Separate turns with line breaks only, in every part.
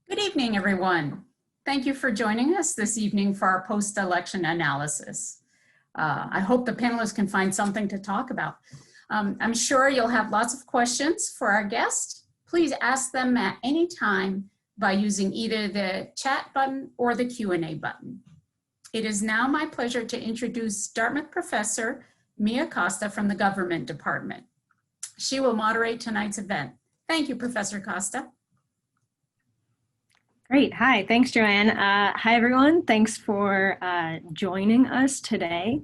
Good evening, everyone. Thank you for joining us this evening for our post-election analysis. I hope the panelists can find something to talk about. I'm sure you'll have lots of questions for our guest. Please ask them at any time by using either the chat button or the Q&A button. It is now my pleasure to introduce Dartmouth professor Mia Costa from the Government Department. She will moderate tonight's event. Thank you, Professor Costa.
Great. Hi. Thanks, Joanne. Hi, everyone. Thanks for joining us today.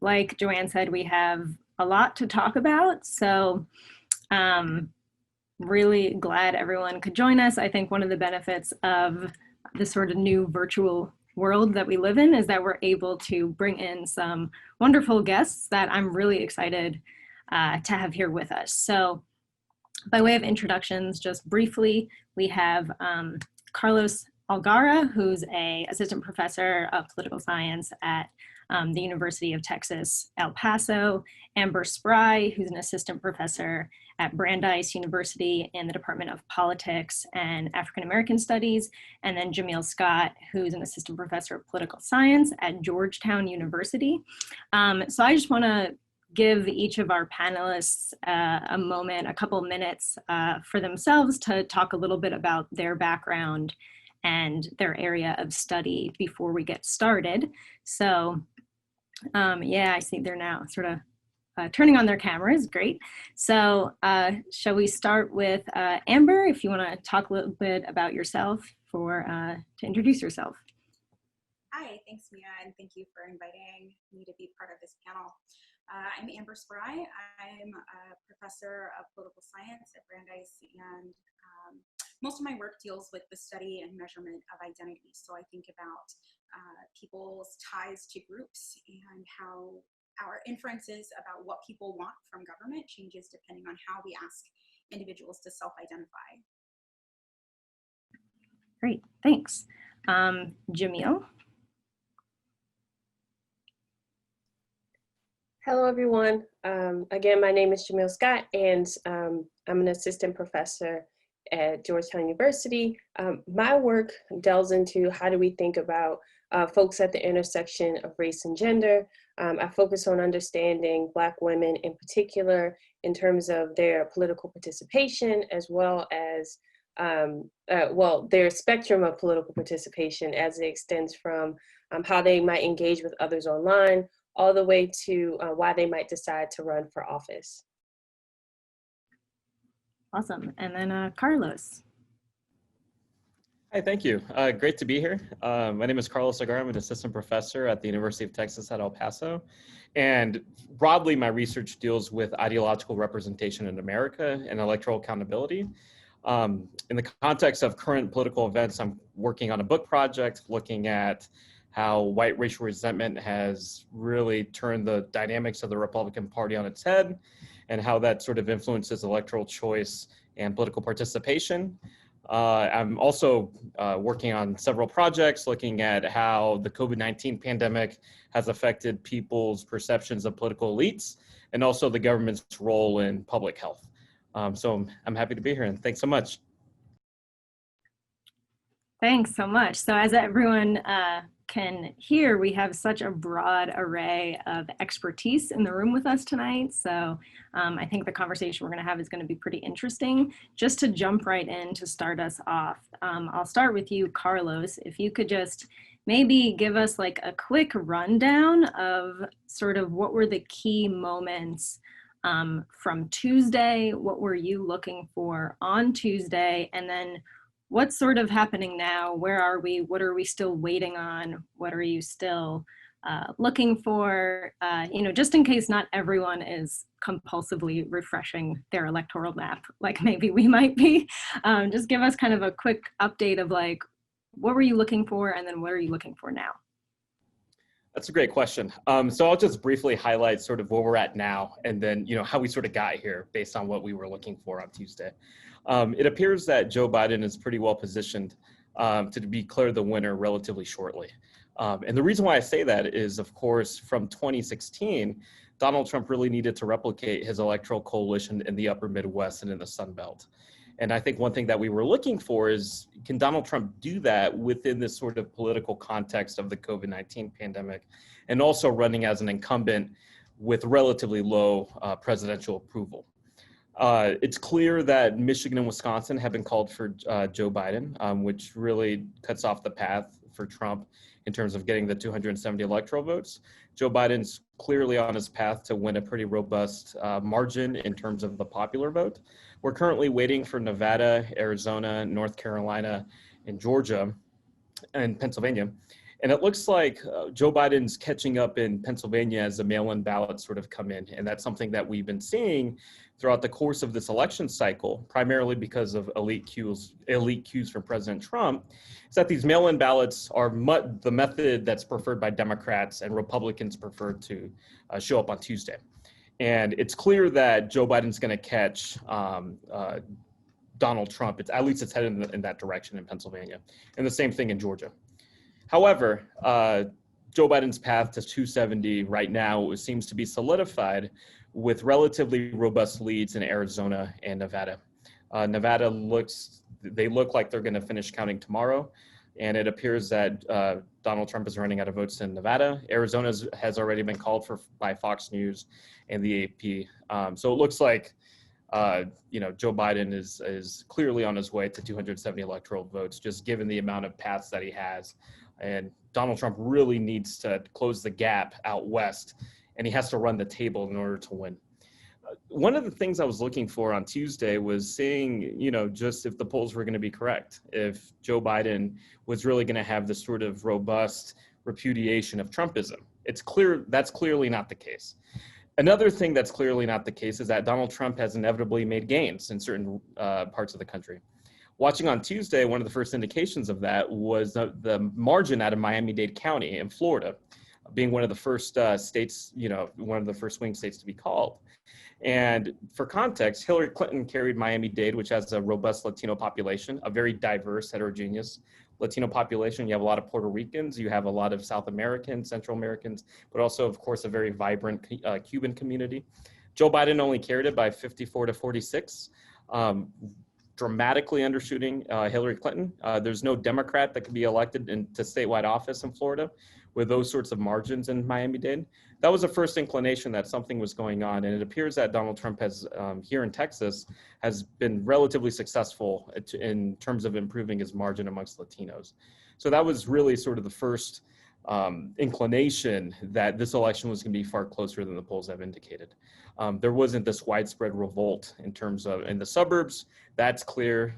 Like Joanne said, we have a lot to talk about. So really glad everyone could join us. I think one of the benefits of the sort of new virtual world that we live in is that we're able to bring in some wonderful guests that I'm really excited to have here with us. So by way of introductions, just briefly, we have Carlos Algara, who's an assistant professor of political science at the University of Texas, El Paso, Amber Spry, who's an assistant professor at Brandeis University in the Department of Politics and African American Studies, and then Jamil Scott, who's an assistant professor of political science at Georgetown University. So I just want to give each of our panelists a moment, a couple minutes for themselves to talk a little bit about their background and their area of study before we get started. So yeah, I see they're now sort of turning on their cameras, great. So shall we start with Amber, if you wanna talk a little bit about yourself to introduce yourself.
Hi, thanks Mia, and thank you for inviting me to be part of this panel. I'm Amber Spry. I'm a professor of political science at Brandeis, and most of my work deals with the study and measurement of identity. So I think about people's ties to groups and how our inferences about what people want from government changes depending on how we ask individuals to self-identify.
Great, thanks. Jamil.
Hello, everyone. Again, my name is Jamil Scott, and I'm an assistant professor at Georgetown University. My work delves into how do we think about folks at the intersection of race and gender. I focus on understanding Black women in particular in terms of their political participation, as well as their spectrum of political participation as it extends from how they might engage with others online, all the way to why they might decide to run for office.
Awesome. And then Carlos.
Hi, thank you. Great to be here. My name is Carlos Agar. I'm an assistant professor at the University of Texas at El Paso. And broadly, my research deals with ideological representation in America and electoral accountability. In the context of current political events, I'm working on a book project looking at how white racial resentment has really turned the dynamics of the Republican Party on its head, and how that sort of influences electoral choice and political participation. I'm also working on several projects looking at how the COVID-19 pandemic has affected people's perceptions of political elites, and also the government's role in public health. So I'm happy to be here, and thanks so much.
Thanks so much. So as everyone can hear, we have such a broad array of expertise in the room with us tonight. So I think the conversation we're going to have is going to be pretty interesting. Just to jump right in to start us off, I'll start with you, Carlos. If you could just maybe give us like a quick rundown of sort of what were the key moments from Tuesday, what were you looking for on Tuesday, and then what's sort of happening now? Where are we? What are we still waiting on? What are you still looking for? You know, just in case not everyone is compulsively refreshing their electoral map, like maybe we might be. Just give us kind of a quick update of like, what were you looking for? And then what are you looking for now?
That's a great question. So I'll just briefly highlight sort of where we're at now, and then, you know, how we sort of got here based on what we were looking for on Tuesday. It appears that Joe Biden is pretty well positioned to declare the winner relatively shortly. And the reason why I say that is, of course, from 2016, Donald Trump really needed to replicate his electoral coalition in the upper Midwest and in the Sun Belt. And I think one thing that we were looking for is, can Donald Trump do that within this sort of political context of the COVID-19 pandemic, and also running as an incumbent with relatively low presidential approval? It's clear that Michigan and Wisconsin have been called for Joe Biden, which really cuts off the path for Trump in terms of getting the 270 electoral votes. Joe Biden's clearly on his path to win a pretty robust margin in terms of the popular vote. We're currently waiting for Nevada, Arizona, North Carolina, and Georgia, and Pennsylvania. And it looks like Joe Biden's catching up in Pennsylvania as the mail-in ballots sort of come in. And that's something that we've been seeing throughout the course of this election cycle, primarily because of elite cues from President Trump, is that these mail-in ballots are the method that's preferred by Democrats, and Republicans prefer to show up on Tuesday. And it's clear that Joe Biden's going to catch Donald Trump. At least it's headed in that direction in Pennsylvania, and the same thing in Georgia. However, Joe Biden's path to 270 right now seems to be solidified with relatively robust leads in Arizona and Nevada. Nevada they look like they're going to finish counting tomorrow, and it appears that Donald Trump is running out of votes in Nevada. Arizona has already been called for by Fox News and the AP. So it looks like Joe Biden is clearly on his way to 270 electoral votes, just given the amount of paths that he has. And Donald Trump really needs to close the gap out west, and he has to run the table in order to win. One of the things I was looking for on Tuesday was seeing, just if the polls were going to be correct, if Joe Biden was really going to have this sort of robust repudiation of Trumpism. It's clear that's clearly not the case. Another thing that's clearly not the case is that Donald Trump has inevitably made gains in certain parts of the country. Watching on Tuesday, one of the first indications of that was the margin out of Miami-Dade County in Florida, being one of the first states, one of the first swing states to be called. And for context, Hillary Clinton carried Miami-Dade, which has a robust Latino population, a very diverse, heterogeneous Latino population. You have a lot of Puerto Ricans, you have a lot of South Americans, Central Americans, but also, of course, a very vibrant Cuban community. Joe Biden only carried it by 54 to 46, dramatically undershooting Hillary Clinton. There's no Democrat that could be elected into statewide office in Florida with those sorts of margins in Miami-Dade. That was the first inclination that something was going on, and it appears that Donald Trump has, here in Texas, has been relatively successful in terms of improving his margin amongst Latinos. So that was really sort of the first inclination that this election was going to be far closer than the polls have indicated. There wasn't this widespread revolt in terms of in the suburbs. That's clear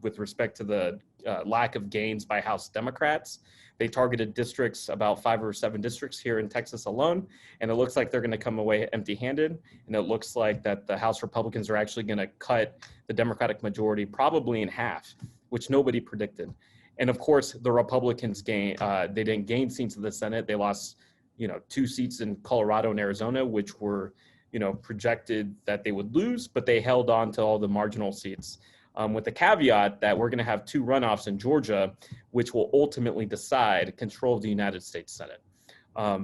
with respect to the lack of gains by House Democrats. They targeted districts, about 5 or 7 districts here in Texas alone, and it looks like they're going to come away empty-handed. And it looks like that the House Republicans are actually going to cut the Democratic majority probably in half, which nobody predicted. And of course, the Republicans they didn't gain seats in the Senate. They lost, 2 seats in Colorado and Arizona, which were, projected that they would lose, but they held on to all the marginal seats. With the caveat that we're going to have 2 runoffs in Georgia, which will ultimately decide control of the United States Senate.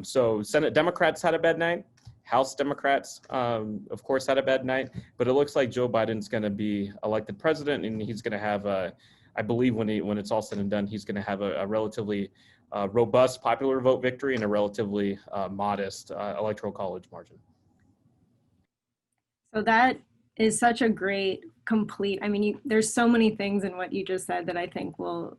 So Senate Democrats had a bad night. House Democrats, of course, had a bad night. But it looks like Joe Biden's going to be elected president, and he's going to have I believe when it's all said and done, he's going to have a relatively robust popular vote victory and a relatively modest electoral college margin.
So that is such a great complete, there's so many things in what you just said that I think will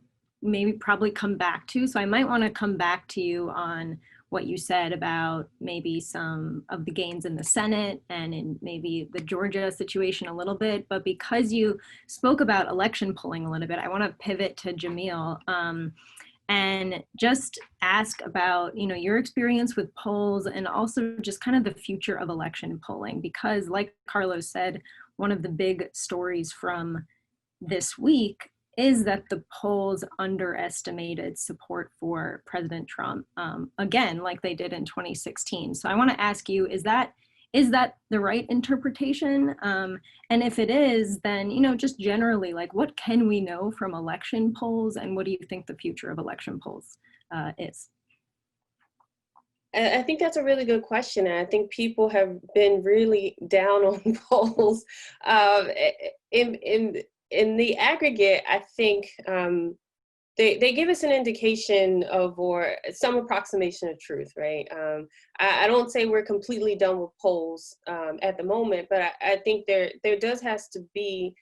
probably come back to. So I might want to come back to you on what you said about maybe some of the gains in the Senate and in maybe the Georgia situation a little bit. But because you spoke about election polling a little bit, I want to pivot to Jamil and just ask about, your experience with polls and also just kind of the future of election polling, because like Carlos said, one of the big stories from this week is that the polls underestimated support for President Trump, again, like they did in 2016. So I want to ask you, is that the right interpretation? And if it is, then, just generally, like, what can we know from election polls, and what do you think the future of election polls is?
I think that's a really good question. And I think people have been really down on polls in in the aggregate, I think they give us an indication of, or some approximation of truth, right? I don't say we're completely done with polls at the moment, but I think there does have to be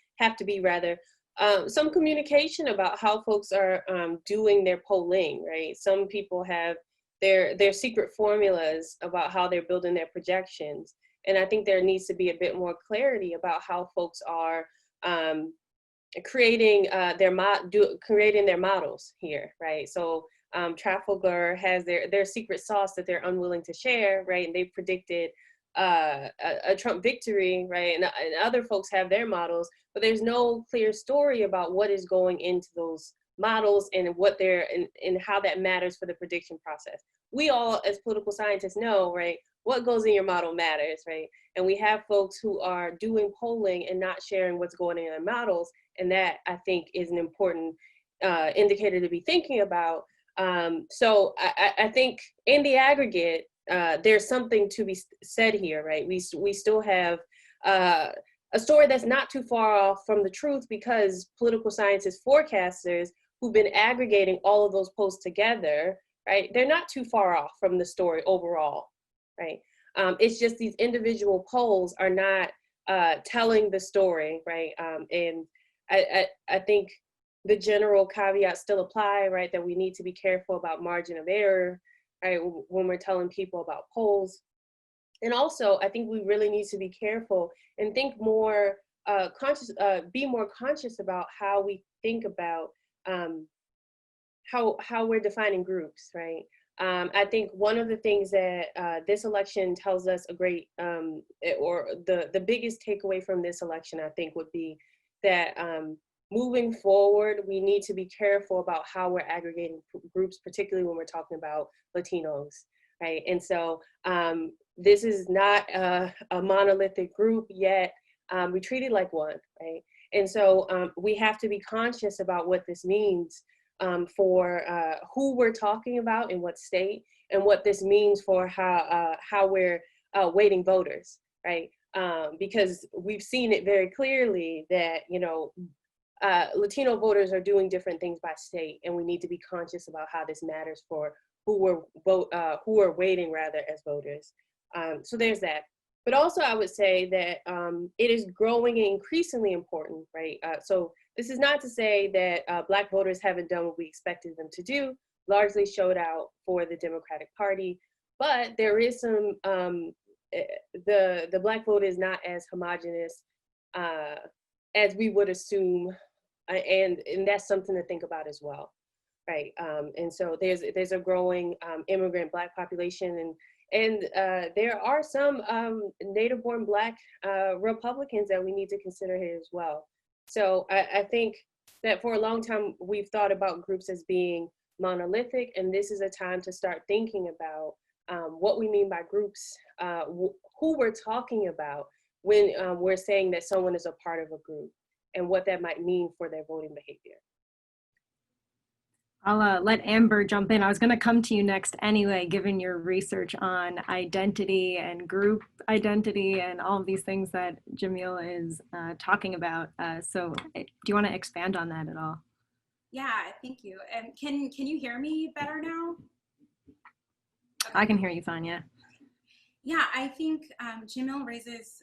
some communication about how folks are doing their polling, right? Some people have their secret formulas about how they're building their projections. And I think there needs to be a bit more clarity about how folks are creating their models here, right? So Trafalgar has their secret sauce that they're unwilling to share, right? And they predicted a Trump victory, right? And other folks have their models, but there's no clear story about what is going into those models and what and how that matters for the prediction process. We all, as political scientists, know, right, what goes in your model matters, right? And we have folks who are doing polling and not sharing what's going in their models, and that, I think, is an important indicator to be thinking about. So I think in the aggregate, there's something to be said here, right? We still have a story that's not too far off from the truth, because political scientists, forecasters who've been aggregating all of those polls together, right? They're not too far off from the story overall, right? It's just these individual polls are not telling the story, right? And I think the general caveats still apply, right? That we need to be careful about margin of error, right? When we're telling people about polls. And also, I think we really need to be careful and think more be more conscious about how we think about how we're defining groups, right? I think one of the things that this election tells us or the biggest takeaway from this election, I think, would be that moving forward, we need to be careful about how we're aggregating groups, particularly when we're talking about Latinos, right? And so this is not a monolithic group yet. We treat it like one, right? And so we have to be conscious about what this means for who we're talking about in what state, and what this means for how we're weighting voters, right? Because we've seen it very clearly that, you know, Latino voters are doing different things by state, and we need to be conscious about how this matters for who we're weighting rather as voters. So there's that. But also, I would say that it is growing and increasingly important, right? So this is not to say that Black voters haven't done what we expected them to do, largely showed out for the Democratic Party, but there is some, the Black vote is not as homogenous as we would assume, and that's something to think about as well, right? And so there's a growing immigrant Black population, and there are some native-born Black Republicans that we need to consider here as well. So I think that for a long time, we've thought about groups as being monolithic, and this is a time to start thinking about what we mean by groups, who we're talking about when we're saying that someone is a part of a group, and what that might mean for their voting behavior.
I'll let Amber jump in. I was going to come to you next anyway, given your research on identity and group identity and all of these things that Jamil is talking about. So do you want to expand on that at all?
Yeah, thank you. And can you hear me better now? Okay.
I can hear you fine, yeah.
Yeah, I think Jamil raises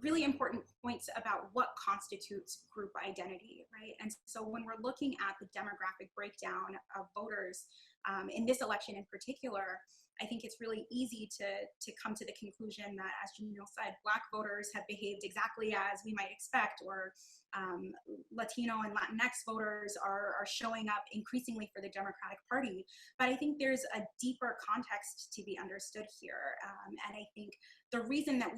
really important points about what constitutes group identity, right? And so when we're looking at the demographic breakdown of voters in this election in particular, I think it's really easy to come to the conclusion that, as Jamil said, Black voters have behaved exactly as we might expect, or Latino and Latinx voters are showing up increasingly for the Democratic Party. But I think there's a deeper context to be understood here. And I think the reason that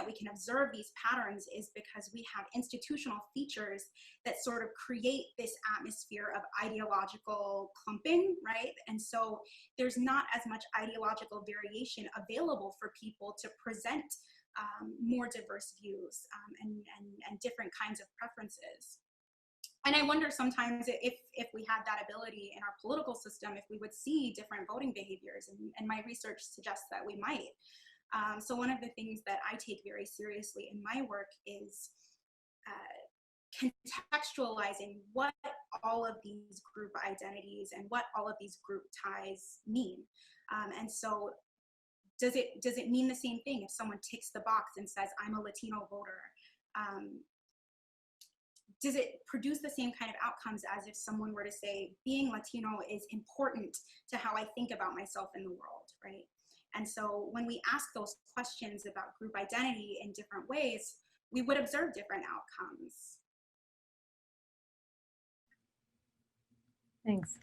we can observe these patterns is because we have institutional features that sort of create this atmosphere of ideological clumping, right? And so there's not as much ideological variation available for people to present more diverse views and different kinds of preferences. And I wonder sometimes if we had that ability in our political system, if we would see different voting behaviors, and my research suggests that we might. So one of the things that I take very seriously in my work is contextualizing what all of these group identities and what all of these group ties mean. And so does it mean the same thing if someone ticks the box and says, I'm a Latino voter? Does it produce the same kind of outcomes as if someone were to say, being Latino is important to how I think about myself in the world, right? And so when we ask those questions about group identity in different ways, we would observe different outcomes.
Thanks.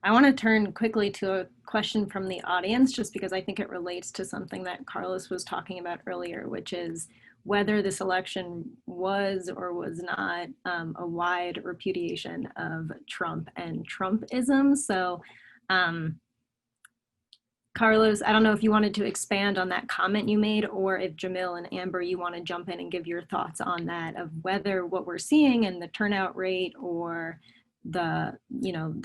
I want to turn quickly to a question from the audience, just because I think it relates to something that Carlos was talking about earlier, which is whether this election was or was not a wide repudiation of Trump and Trumpism. So, Carlos, I don't know if you wanted to expand on that comment you made, or if Jamil and Amber, you want to jump in and give your thoughts on that, of whether what we're seeing in the turnout rate or the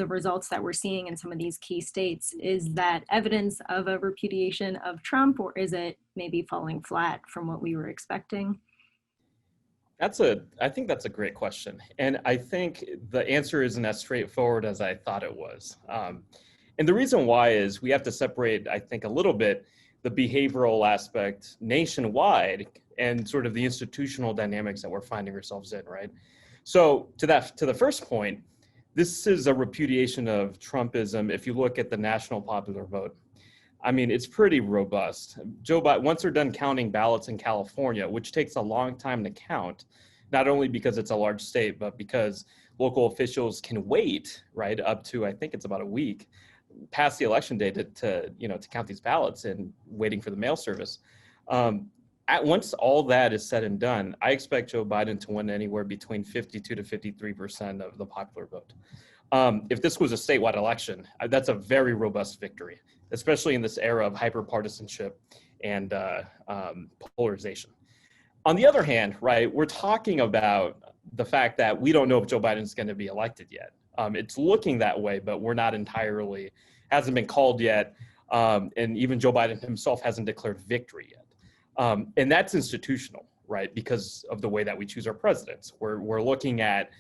results that we're seeing in some of these key states, is that evidence of a repudiation of Trump, or is it maybe falling flat from what we were expecting?
I think that's a great question. And I think the answer isn't as straightforward as I thought it was. And the reason why is we have to separate, I think, a little bit the behavioral aspect nationwide and sort of the institutional dynamics that we're finding ourselves in, right? So to the first point, this is a repudiation of Trumpism if you look at the national popular vote. I mean, it's pretty robust. Joe Biden, once they're done counting ballots in California, which takes a long time to count, not only because it's a large state, but because local officials can wait, right, up to, I think it's about a week, past the election day to count these ballots and waiting for the mail service. Once all that is said and done, I expect Joe Biden to win anywhere between 52 to 53% of the popular vote. If this was a statewide election, that's a very robust victory, especially in this era of hyperpartisanship and polarization. On the other hand, right, we're talking about the fact that we don't know if Joe Biden's going to be elected yet. It's looking that way, but we're not entirely, hasn't been called yet. And even Joe Biden himself hasn't declared victory yet. And that's institutional, right? Because of the way that we choose our presidents. We're looking at,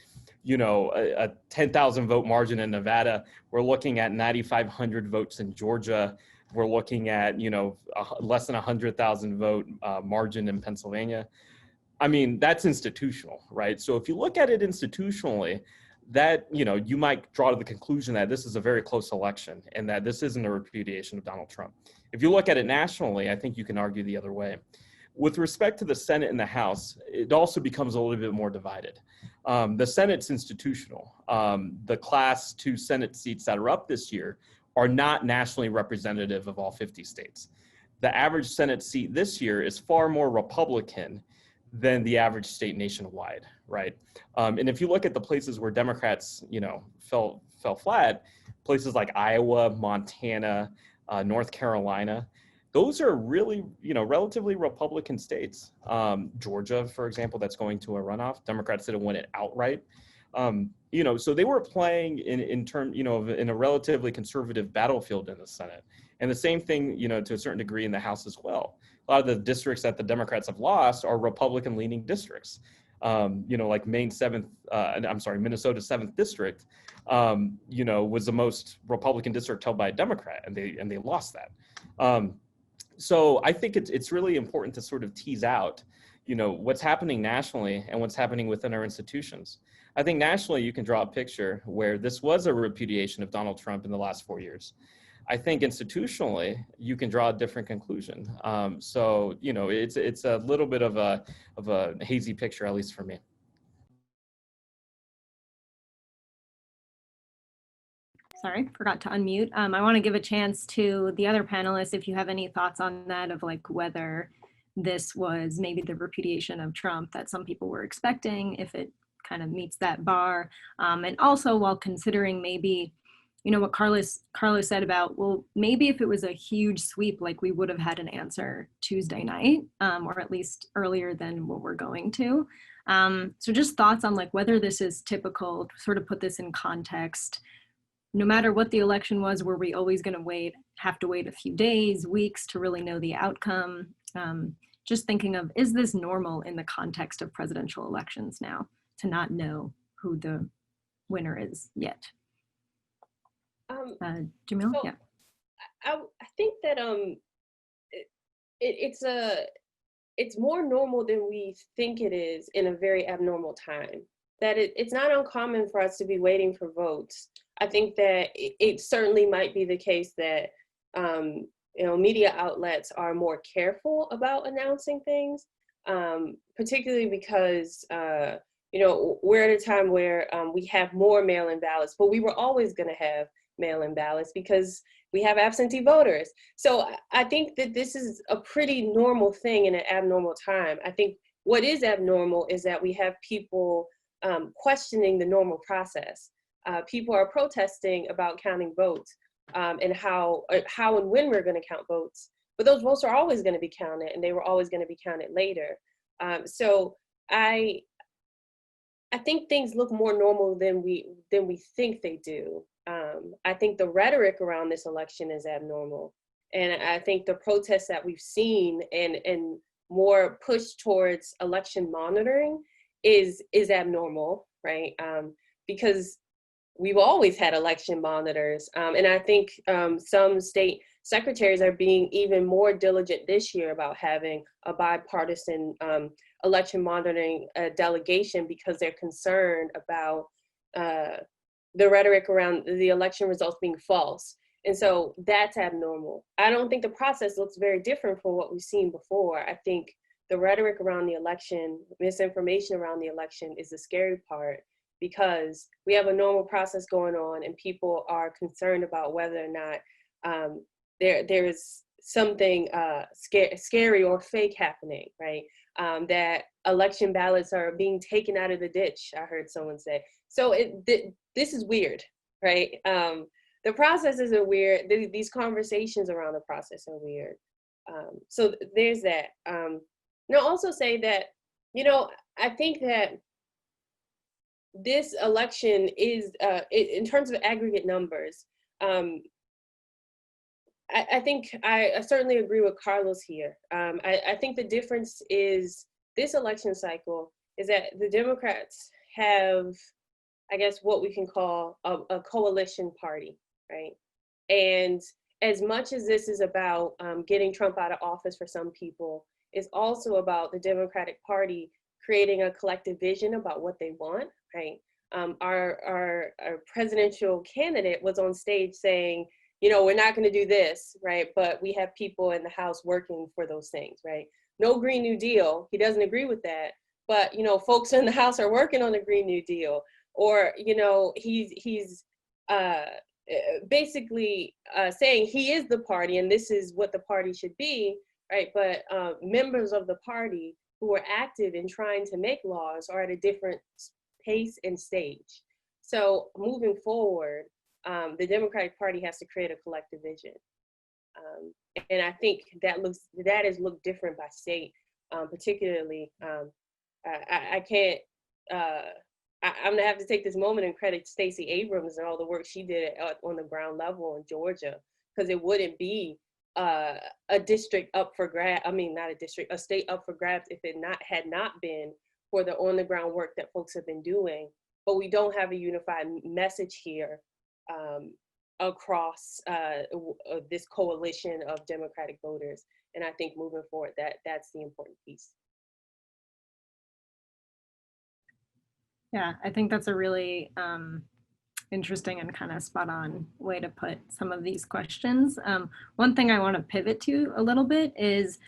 a 10,000 vote margin in Nevada. We're looking at 9,500 votes in Georgia. We're looking at, less than 100,000 vote margin in Pennsylvania. I mean, that's institutional, right? So if you look at it institutionally, that, you might draw to the conclusion that this is a very close election and that this isn't a repudiation of Donald Trump. If you look at it nationally, I think you can argue the other way. With respect to the Senate and the House, it also becomes a little bit more divided. The Senate's institutional. The Class 2 Senate seats that are up this year are not nationally representative of all 50 states. The average Senate seat this year is far more Republican than the average state nationwide, right? And if you look at the places where Democrats, fell flat, places like Iowa, Montana, North Carolina, those are really, relatively Republican states. Georgia, for example, that's going to a runoff. Democrats didn't win it outright. So they were playing in a relatively conservative battlefield in the Senate. And the same thing, to a certain degree in the House as well. A lot of the districts that the Democrats have lost are Republican-leaning districts. Like Minnesota's 7th district, was the most Republican district held by a Democrat, and they lost that. So I think it's really important to sort of tease out, what's happening nationally and what's happening within our institutions. I think nationally you can draw a picture where this was a repudiation of Donald Trump in the last 4 years. I think institutionally you can draw a different conclusion. So it's a little bit of a hazy picture, at least for me.
Sorry, forgot to unmute. I want to give a chance to the other panelists if you have any thoughts on that, of like whether this was maybe the repudiation of Trump that some people were expecting, if it kind of meets that bar. And also while considering maybe, what Carlos said about, well, maybe if it was a huge sweep, like we would have had an answer Tuesday night, or at least earlier than what we're going to. So just thoughts on like whether this is typical, to sort of put this in context. No matter what the election was, were we always going to have to wait a few days, weeks to really know the outcome? just thinking of, is this normal in the context of presidential elections now to not know who the winner is yet? Jamil?
So
Yeah.
I think that it's more normal than we think it is in a very abnormal time. That it's not uncommon for us to be waiting for votes. I think that it certainly might be the case that media outlets are more careful about announcing things, particularly because we're at a time where we have more mail-in ballots, but we were always going to have mail-in ballots because we have absentee voters. So I think that this is a pretty normal thing in an abnormal time. I think what is abnormal is that we have people questioning the normal process. People are protesting about counting votes and how and when we're going to count votes. But those votes are always going to be counted, and they were always going to be counted later. So I think things look more normal than we think they do. I think the rhetoric around this election is abnormal, and I think the protests that we've seen and more push towards election monitoring is abnormal, right? Because we've always had election monitors, and I think some state secretaries are being even more diligent this year about having a bipartisan election monitoring delegation because they're concerned about the rhetoric around the election results being false. And so that's abnormal. I don't think the process looks very different from what we've seen before. I think the rhetoric around the election, misinformation around the election is the scary part, because we have a normal process going on and people are concerned about whether or not there is something scary or fake happening, right? That election ballots are being taken out of the ditch, I heard someone say. So this is weird, right? The processes are weird. These conversations around the process are weird. So there's that. And I'll also say that, I think that this election is, in terms of aggregate numbers, I think I certainly agree with Carlos here. I think the difference is this election cycle is that the Democrats have, I guess, what we can call a coalition party, right? And as much as this is about getting Trump out of office for some people, it's also about the Democratic Party creating a collective vision about what they want, right? Our presidential candidate was on stage saying, we're not going to do this, right? But we have people in the House working for those things, right? No Green New Deal. He doesn't agree with that. But, folks in the House are working on the Green New Deal. Or, he's basically saying he is the party and this is what the party should be, right? But members of the party who are active in trying to make laws are at a different pace and stage. So moving forward, the Democratic Party has to create a collective vision. And I think that has looked different by state, particularly. I can't, I'm gonna have to take this moment and credit Stacey Abrams and all the work she did on the ground level in Georgia, because it wouldn't be a district up for grab. I mean, not a district, a state up for grabs if it had not been for the on the ground work that folks have been doing. But we don't have a unified message here across this coalition of Democratic voters. And I think moving forward, that's the important piece.
Yeah, I think that's a really interesting and kind of spot on way to put some of these questions. One thing I want to pivot to a little bit is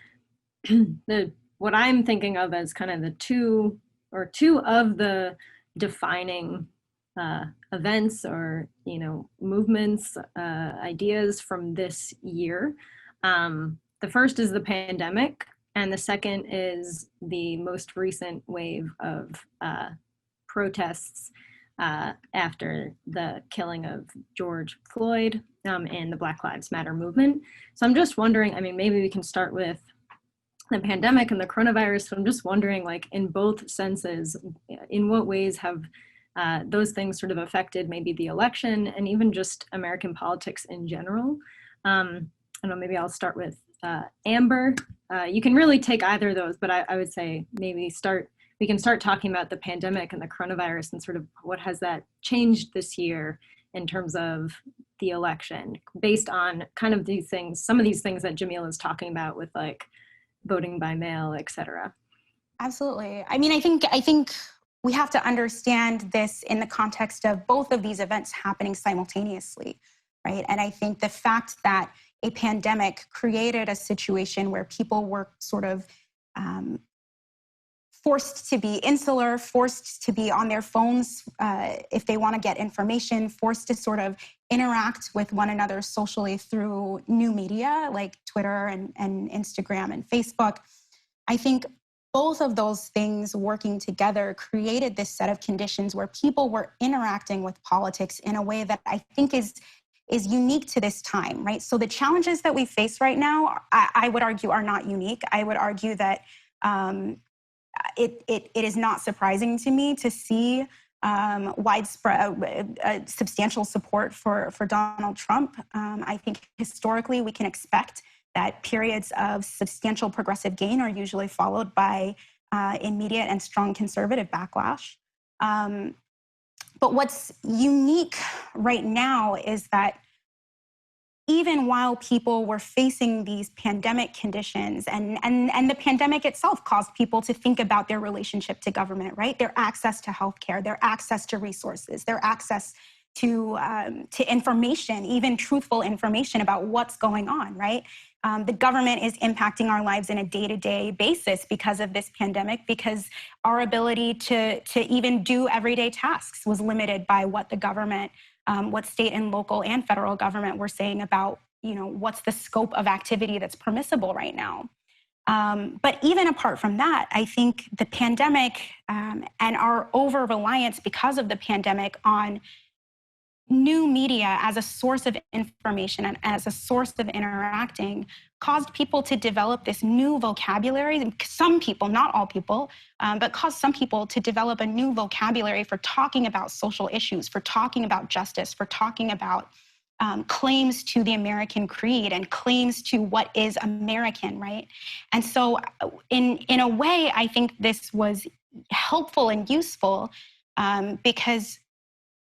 what I'm thinking of as kind of two of the defining events or movements, ideas from this year. The first is the pandemic, and the second is the most recent wave of protests after the killing of George Floyd and the Black Lives Matter movement. So I'm just wondering, maybe we can start with the pandemic and the coronavirus. So I'm just wondering, like, in both senses, in what ways have those things sort of affected maybe the election and even just American politics in general? I don't know, maybe I'll start with Amber, you can really take either of those, but I would say maybe we can start talking about the pandemic and the coronavirus and sort of what has that changed this year in terms of the election based on kind of these things, some of these things that Jamil is talking about with like voting by mail, et cetera.
Absolutely. I mean, I think we have to understand this in the context of both of these events happening simultaneously, right? And I think the fact that a pandemic created a situation where people were sort of forced to be insular, forced to be on their phones if they want to get information, forced to sort of interact with one another socially through new media like Twitter and Instagram and Facebook. I think both of those things working together created this set of conditions where people were interacting with politics in a way that I think is unique to this time, right? So the challenges that we face right now, I would argue are not unique. I would argue that it is not surprising to me to see widespread, substantial support for Donald Trump. I think historically we can expect that periods of substantial progressive gain are usually followed by immediate and strong conservative backlash. But what's unique right now is that even while people were facing these pandemic conditions, and the pandemic itself caused people to think about their relationship to government, right? Their access to healthcare, their access to resources, their access to information, even truthful information about what's going on, right? The government is impacting our lives in a day-to-day basis because of this pandemic, because our ability to even do everyday tasks was limited by what the government, what state and local and federal government were saying about, what's the scope of activity that's permissible right now. But even apart from that, I think the pandemic and our over-reliance because of the pandemic on new media as a source of information and as a source of interacting caused people to develop this new vocabulary. Some people, not all people, but caused some people to develop a new vocabulary for talking about social issues, for talking about justice, for talking about claims to the American creed and claims to what is American, right? And so in a way, I think this was helpful and useful because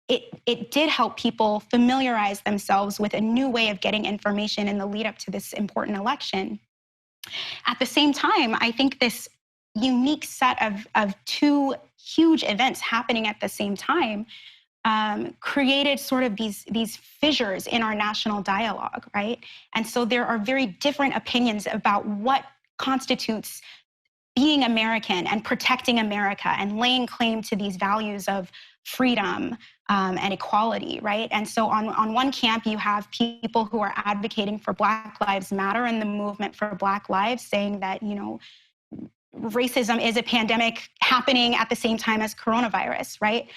it did help people familiarize themselves with a new way of getting information in the lead up to this important election. At the same time, I think this unique set of two huge events happening at the same time created sort of these fissures in our national dialogue, right? And so there are very different opinions about what constitutes being American and protecting America and laying claim to these values of freedom and equality, right? And so on one camp, you have people who are advocating for Black Lives Matter and the movement for Black lives, saying that, racism is a pandemic happening at the same time as coronavirus, right?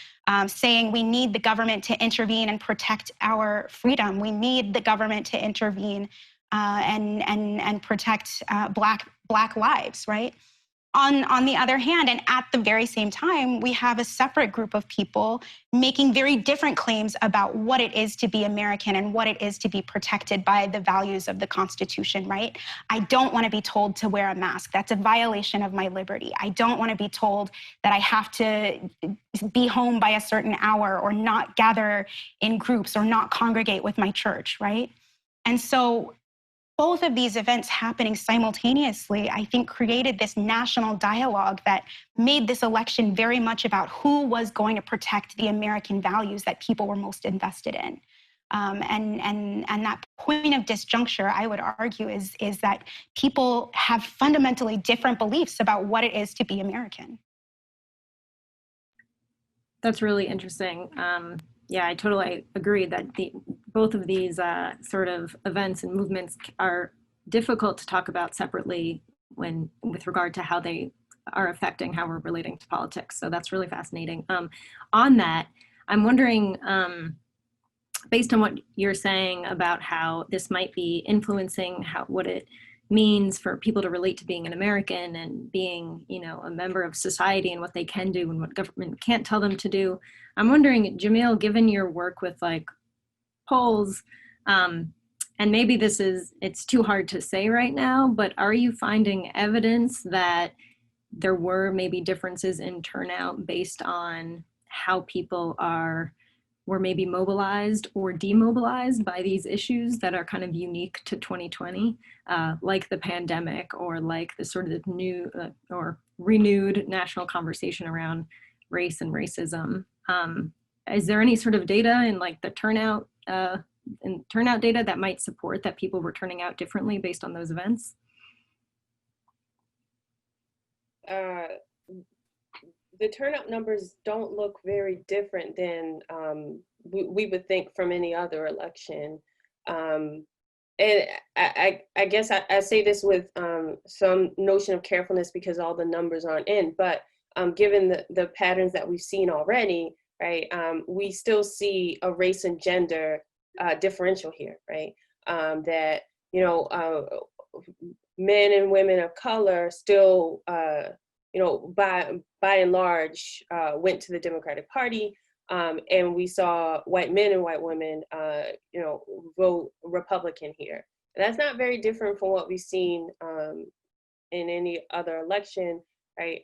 Saying we need the government to intervene and protect our freedom. We need the government to intervene and protect Black lives, right? On the other hand, and at the very same time, we have a separate group of people making very different claims about what it is to be American and what it is to be protected by the values of the Constitution, right? I don't want to be told to wear a mask. That's a violation of my liberty. I don't want to be told that I have to be home by a certain hour or not gather in groups or not congregate with my church, right? And so both of these events happening simultaneously, I think, created this national dialogue that made this election very much about who was going to protect the American values that people were most invested in. And that point of disjuncture, I would argue, is that people have fundamentally different beliefs about what it is to be American.
That's really interesting. Yeah, I totally agree that both of these sort of events and movements are difficult to talk about separately with regard to how they are affecting how we're relating to politics. So that's really fascinating. On that, I'm wondering, based on what you're saying about how this might be influencing what it means for people to relate to being an American and being, a member of society and what they can do and what government can't tell them to do. I'm wondering, Jamil, given your work with polls, and maybe it's too hard to say right now, but are you finding evidence that there were maybe differences in turnout based on how people were maybe mobilized or demobilized by these issues that are kind of unique to 2020, like the pandemic, or like the sort of new or renewed national conversation around race and racism? Is there any sort of data in like the turnout data that might support that people were turning out differently based on those events?
The turnout numbers don't look very different than we would think from any other election. And I guess I say this with some notion of carefulness because all the numbers aren't in, but given the patterns that we've seen already, right, we still see a race and gender differential here, right? That, you know, men and women of color still, you know, by and large, went to the Democratic Party, and we saw white men and white women, you know, vote Republican here. And that's not very different from what we've seen in any other election, right?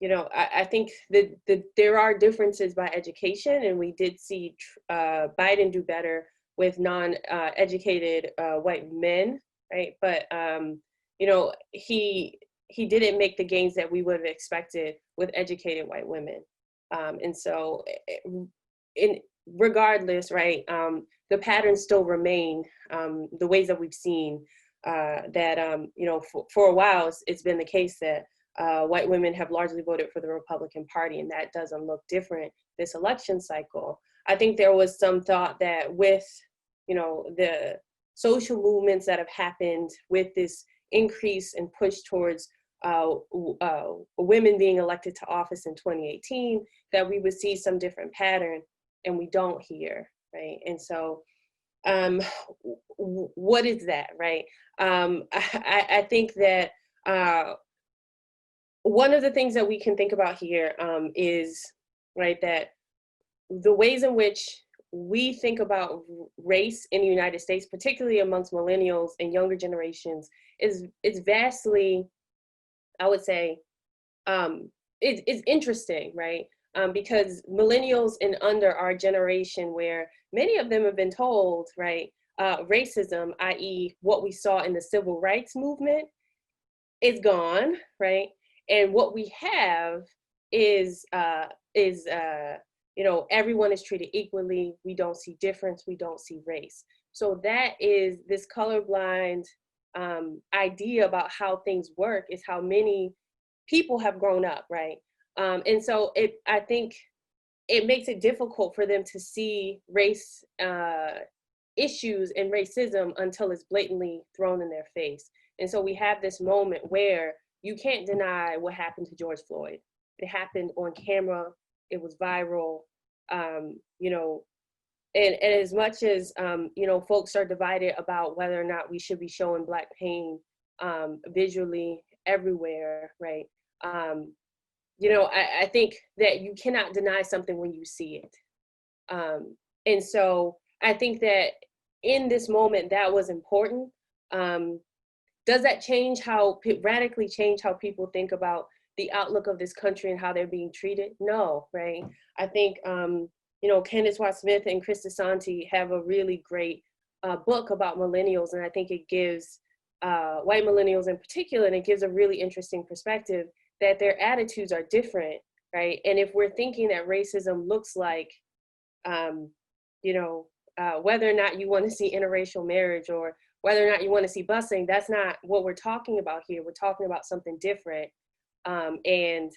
You know, I think that there are differences by education, and we did see Biden do better with non-educated white men, right? But you know, he didn't make the gains that we would have expected with educated white women. And so regardless, right, the patterns still remain, the ways that we've seen that, you know, for a while, it's been the case that white women have largely voted for the Republican Party, and that doesn't look different this election cycle. I think there was some thought that with, you know, the social movements that have happened with this increase and push towards women being elected to office in 2018, that we would see some different pattern, and we don't here, right? And so what is that, right? I think that one of the things that we can think about here is, right, that the ways in which we think about race in the United States, particularly amongst millennials and younger generations, is vastly, I would say, it's interesting, right? Because millennials and under our generation, where many of them have been told, right, racism, i.e. what we saw in the civil rights movement, is gone, right? And what we have is you know, everyone is treated equally. We don't see difference. We don't see race. So that is this colorblind idea about how things work, is how many people have grown up, right? And so I think it makes it difficult for them to see race issues and racism until it's blatantly thrown in their face. And so we have this moment where you can't deny what happened to George Floyd. It happened on camera. It was viral, you know, and as much as, you know, folks are divided about whether or not we should be showing Black pain visually everywhere, right? You know, I think that you cannot deny something when you see it. And so I think that in this moment, that was important. Does that radically change how people think about the outlook of this country and how they're being treated? No, right? I think, you know, Candace Watt-Smith and Chris DeSanti have a really great book about millennials, and I think it gives white millennials in particular, and it gives a really interesting perspective that their attitudes are different, right? And if we're thinking that racism looks like, you know, whether or not you want to see interracial marriage or whether or not you want to see busing, that's not what we're talking about here. We're talking about something different. And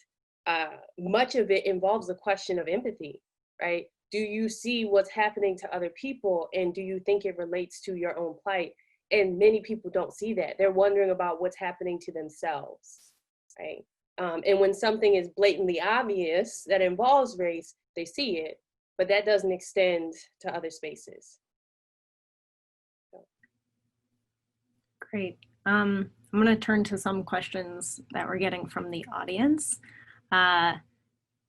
much of it involves the question of empathy, right? Do you see what's happening to other people, and do you think it relates to your own plight? And many people don't see that. They're wondering about what's happening to themselves, right? And when something is blatantly obvious that involves race, they see it, but that doesn't extend to other spaces.
Great. I'm going to turn to some questions that we're getting from the audience.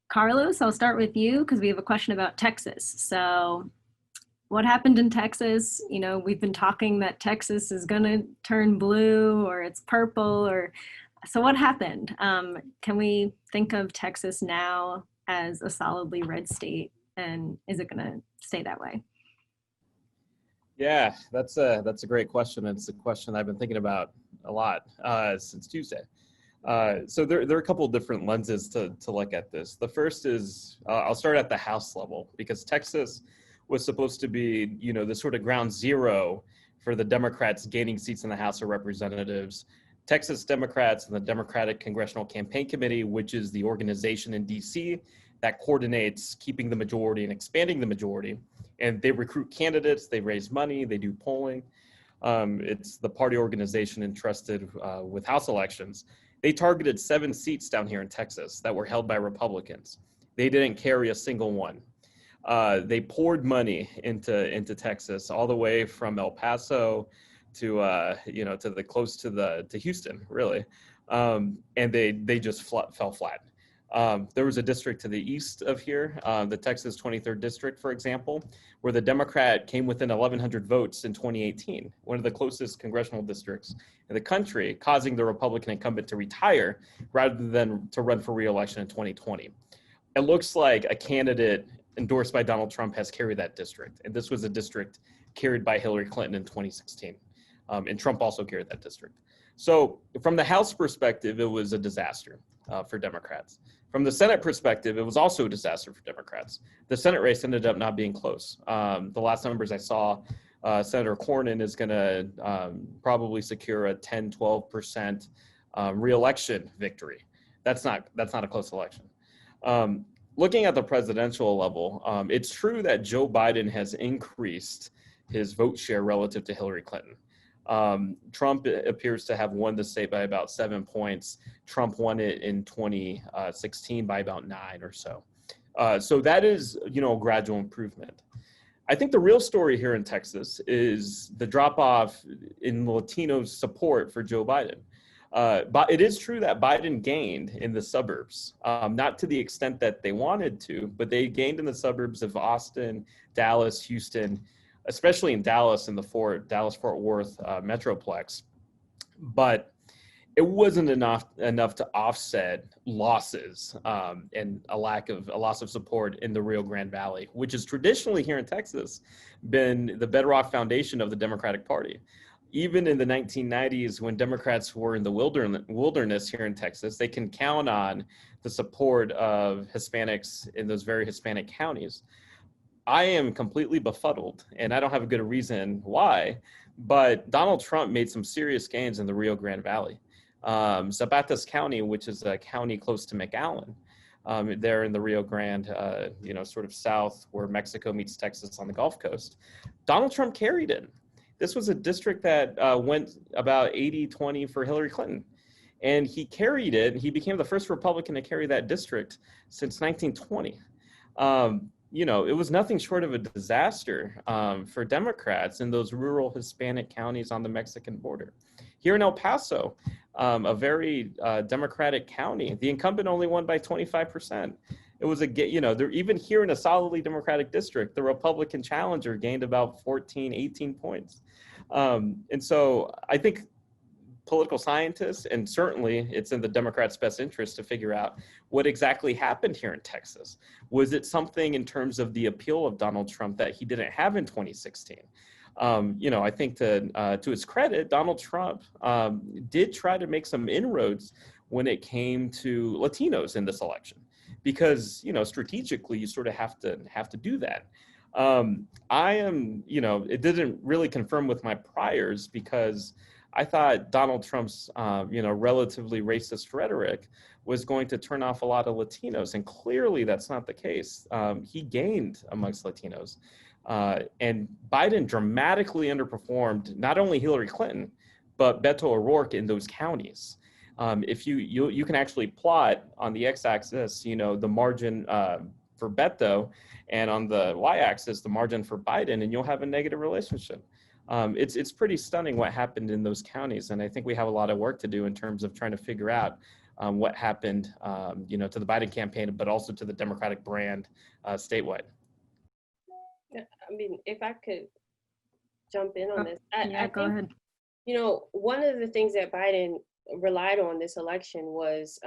Carlos, I'll start with you because we have a question about Texas. So what happened in Texas? You know, we've been talking that Texas is going to turn blue or it's purple, or so what happened? Can we think of Texas now as a solidly red state, and is it going to stay that way?
Yeah, that's a great question. It's a question I've been thinking about a lot since Tuesday. So there are a couple of different lenses to look at this. The first is, I'll start at the House level, because Texas was supposed to be, you know, the sort of ground zero for the Democrats gaining seats in the House of Representatives. Texas Democrats and the Democratic Congressional Campaign Committee, which is the organization in DC that coordinates keeping the majority and expanding the majority. And they recruit candidates, they raise money, they do polling. It's the party organization entrusted with House elections. They targeted 7 seats down here in Texas that were held by Republicans. They didn't carry a single one. They poured money into Texas, all the way from El Paso to to the close to Houston, really, and they just fell flat. There was a district to the east of here, the Texas 23rd district, for example, where the Democrat came within 1,100 votes in 2018, one of the closest congressional districts in the country, causing the Republican incumbent to retire rather than to run for re-election in 2020. It looks like a candidate endorsed by Donald Trump has carried that district, and this was a district carried by Hillary Clinton in 2016, and Trump also carried that district. So from the House perspective, it was a disaster for Democrats. From the Senate perspective, it was also a disaster for Democrats. The Senate race ended up not being close. The last numbers I saw, Senator Cornyn is going to probably secure a 10-12% re-election victory. That's not a close election. Looking at the presidential level, it's true that Joe Biden has increased his vote share relative to Hillary Clinton. Trump appears to have won the state by about 7 points. Trump won it in 2016 by about 9 or so. So that is, a gradual improvement. I think the real story here in Texas is the drop off in Latino support for Joe Biden. But it is true that Biden gained in the suburbs, not to the extent that they wanted to, but they gained in the suburbs of Austin, Dallas, Houston, especially in Dallas, in the Dallas-Fort Worth metroplex. But it wasn't enough to offset losses and a loss of support in the Rio Grande Valley, which is traditionally here in Texas been the bedrock foundation of the Democratic Party. Even in the 1990s, when Democrats were in the wilderness here in Texas, they can count on the support of Hispanics in those very Hispanic counties. I am completely befuddled, and I don't have a good reason why, but Donald Trump made some serious gains in the Rio Grande Valley. Zapatas County, which is a county close to McAllen, there in the Rio Grande, sort of south where Mexico meets Texas on the Gulf Coast, Donald Trump carried it. This was a district that went about 80-20 for Hillary Clinton. And he carried it. He became the first Republican to carry that district since 1920. It was nothing short of a disaster for Democrats in those rural Hispanic counties on the Mexican border. Here in El Paso, a very Democratic county, the incumbent only won by 25%. It was even here in a solidly Democratic district, the Republican challenger gained about 18 points. And so I think political scientists, and certainly it's in the Democrats' best interest to figure out what exactly happened here in Texas. Was it something in terms of the appeal of Donald Trump that he didn't have in 2016? I think to his credit, Donald Trump did try to make some inroads when it came to Latinos in this election, because strategically you sort of have to do that. It didn't really confirm with my priors, because I thought Donald Trump's relatively racist rhetoric was going to turn off a lot of Latinos, and clearly that's not the case. He gained amongst Latinos, and Biden dramatically underperformed not only Hillary Clinton, but Beto O'Rourke in those counties. If you can actually plot on the x-axis, the margin for Beto, and on the y-axis, the margin for Biden, and you'll have a negative relationship. It's pretty stunning what happened in those counties, and I think we have a lot of work to do in terms of trying to figure out what happened, to the Biden campaign, but also to the Democratic brand statewide.
I mean, if I could jump in on this, I
Go
think,
ahead.
you know, one of the things that Biden relied on this election was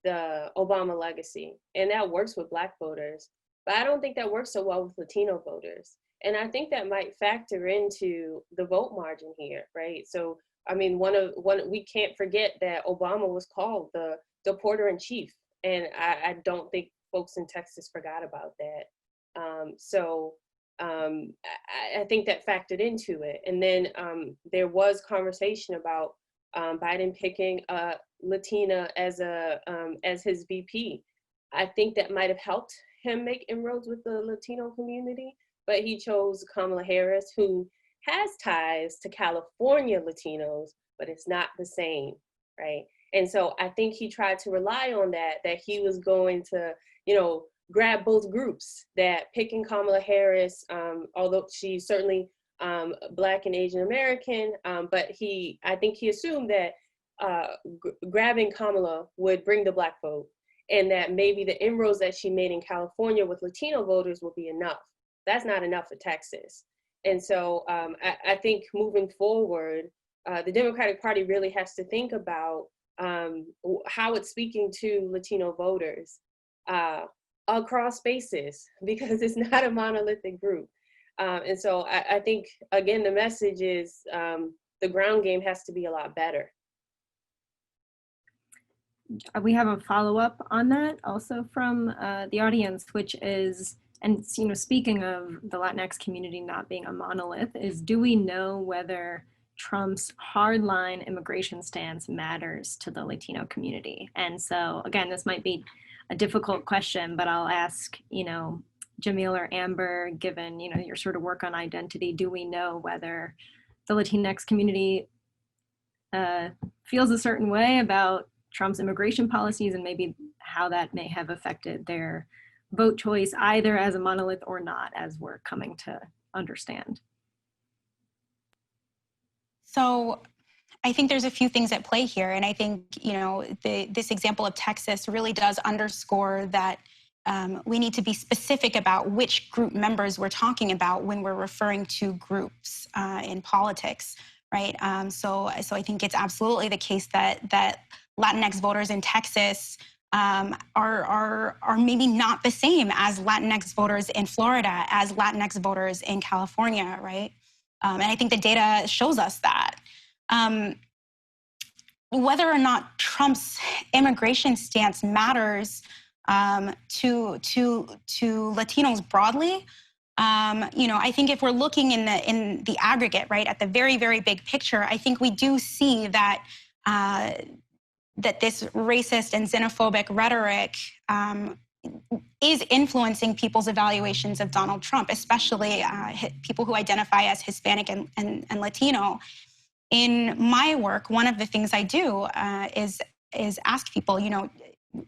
the Obama legacy, and that works with Black voters, but I don't think that works so well with Latino voters. And I think that might factor into the vote margin here, right? So, I mean, we can't forget that Obama was called the deporter in chief, and I don't think folks in Texas forgot about that. I think that factored into it. And then there was conversation about Biden picking Latina as his VP. I think that might have helped him make inroads with the Latino community, but he chose Kamala Harris, who has ties to California Latinos, but it's not the same, right? And so I think he tried to rely on that he was going to, you know, grab both groups, that picking Kamala Harris, although she's certainly Black and Asian American, but I think he assumed that grabbing Kamala would bring the Black vote, and that maybe the inroads that she made in California with Latino voters would be enough. That's not enough for Texas. And so I think moving forward, the Democratic Party really has to think about how it's speaking to Latino voters across spaces, because it's not a monolithic group. And so I think, again, the message is the ground game has to be a lot better.
We have a follow-up on that also from the audience, which is, and you know, speaking of the Latinx community not being a monolith, is do we know whether Trump's hardline immigration stance matters to the Latino community? And so again, this might be a difficult question, but I'll ask, you know, Jamil or Amber, given, you know, your sort of work on identity, do we know whether the Latinx community feels a certain way about Trump's immigration policies, and maybe how that may have affected their vote choice, either as a monolith or not, as we're coming to understand?
So I think there's a few things at play here. And I think, you know, this example of Texas really does underscore that we need to be specific about which group members we're talking about when we're referring to groups in politics, right? So I think it's absolutely the case that Latinx voters in Texas are maybe not the same as Latinx voters in Florida, as Latinx voters in California, right? And I think the data shows us that. Whether or not Trump's immigration stance matters to Latinos broadly, you know, I think if we're looking in the aggregate, right, at the very, very big picture, I think we do see that that this racist and xenophobic rhetoric is influencing people's evaluations of Donald Trump, especially people who identify as Hispanic and Latino. In my work, one of the things I do is ask people, you know,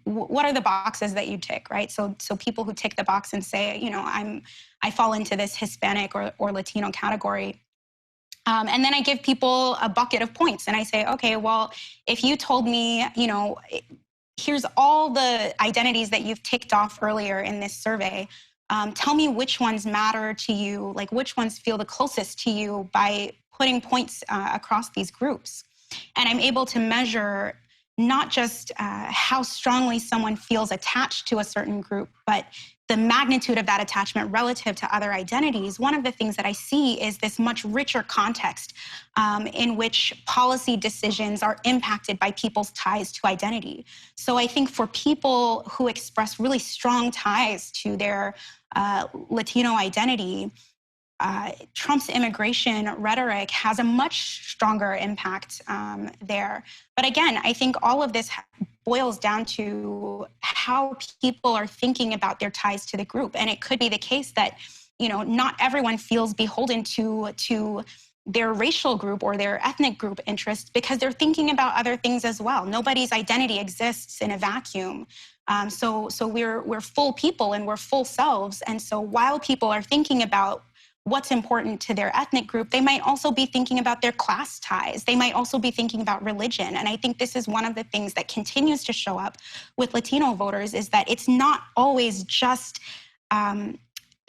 what are the boxes that you tick, right? So people who tick the box and say, you know, I fall into this Hispanic or Latino category. And then I give people a bucket of points and I say, okay, well, if you told me, you know, here's all the identities that you've ticked off earlier in this survey, tell me which ones matter to you, like which ones feel the closest to you by putting points across these groups. And I'm able to measure not just how strongly someone feels attached to a certain group, but the magnitude of that attachment relative to other identities. One of the things that I see is this much richer context in which policy decisions are impacted by people's ties to identity. So I think for people who express really strong ties to their Latino identity, Trump's immigration rhetoric has a much stronger impact there. But again, I think all of this boils down to how people are thinking about their ties to the group. And it could be the case that, you know, not everyone feels beholden to their racial group or their ethnic group interest because they're thinking about other things as well. Nobody's identity exists in a vacuum. So we're full people and we're full selves. And so while people are thinking about what's important to their ethnic group, they might also be thinking about their class ties. They might also be thinking about religion. And I think this is one of the things that continues to show up with Latino voters, is that it's not always just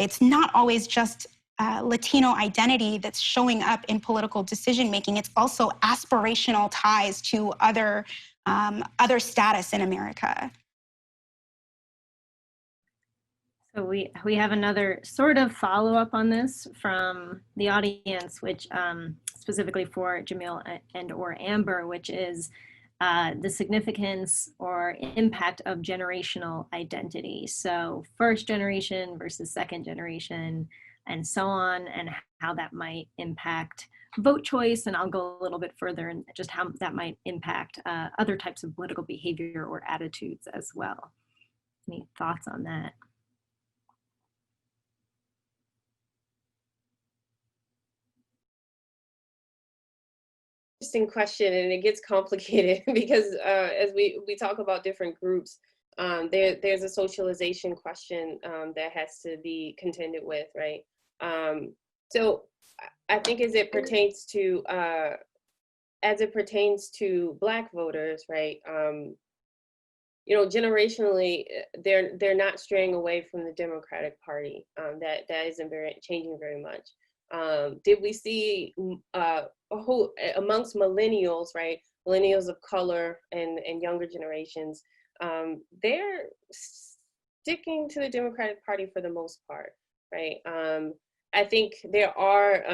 it's not always just Latino identity that's showing up in political decision-making. It's also aspirational ties to other status in America.
So we have another sort of follow-up on this from the audience, which specifically for Jamil and or Amber, which is the significance or impact of generational identity. So first generation versus second generation and so on, and how that might impact vote choice. And I'll go a little bit further and just how that might impact other types of political behavior or attitudes as well. Any thoughts on that?
Interesting question, and it gets complicated because as we talk about different groups, there's a socialization question that has to be contended with, right? So I think as it pertains to Black voters, right? You know, generationally, they're not straying away from the Democratic Party. That isn't changing very much. Did we see amongst millennials, right? Millennials of color and younger generations, they're sticking to the Democratic Party for the most part, right? I think there are